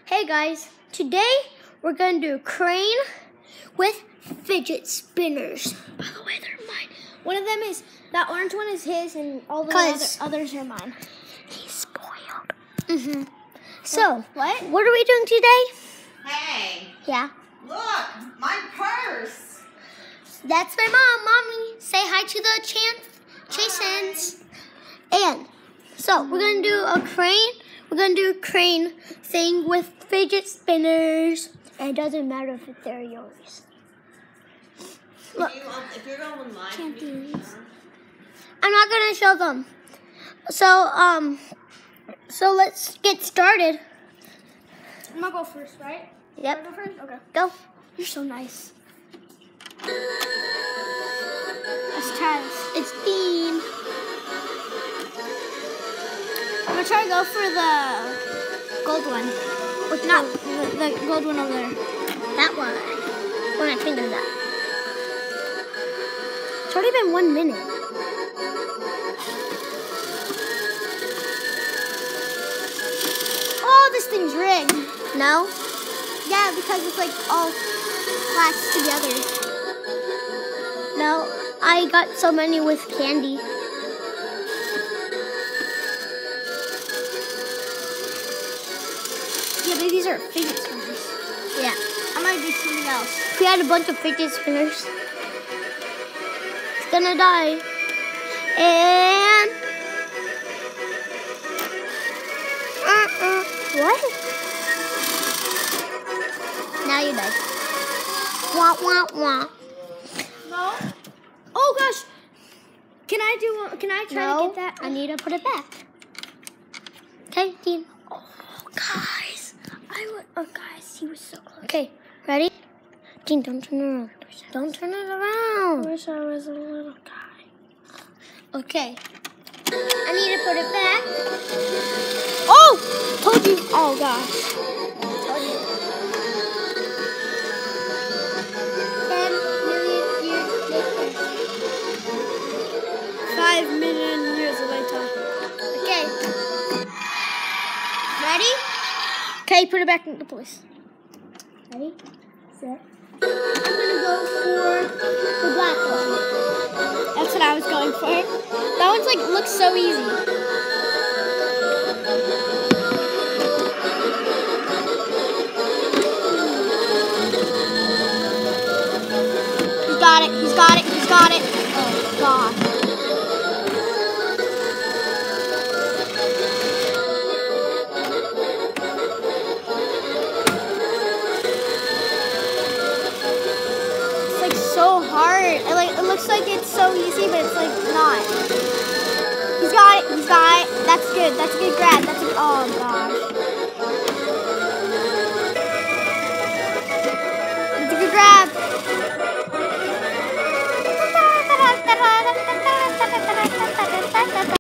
Hey guys, today we're going to do a crane with fidget spinners. By the way, they're mine. One of them is, that orange one is his and all the others are mine. He's spoiled. So, what are we doing today? Hey. Yeah. Look, my purse. That's my mom. Mommy, say hi to the Chasins. And so we're going to do a crane. We're going to do a crane thing with fidget spinners. And it doesn't matter if they're yours. Look. If you're going live, I'm not going to show them. So let's get started. I'm going to go first, right? Yep. Go first? Okay. Go. You're so nice. Let's try this. It's Dean. I'm going to try to go for the gold one. Not the gold one over there. That one. When I think of that. It's already been 1 minute. Oh, this thing's rigged. No? Yeah, because it's like all clasped together. No, I got so many with candy. Yeah, but these are fidget spinners. Yeah. I might do something else. We had a bunch of fidget spinners. It's gonna die. And... What? Now you die. Wah, wah, wah. No. Oh, gosh. Can I try to get that? I need to put it back. Okay, Dean. Oh, guys. Guys, he was so close. Okay, ready? Dean, don't turn it around. Don't turn it around. I wish I was a little guy. Okay. I need to put it back. Oh! Told you. Oh, gosh. Told you. 10 million years later. 5 million years later. Okay. Ready? Okay, put it back into place. Ready? Set. I'm gonna go for the black one. That's what I was going for. That one's like looks so easy. He's got it. He's got it. He's got it. Oh God. So hard. It looks like it's so easy, but it's like not. He's got it. He's got it. That's good.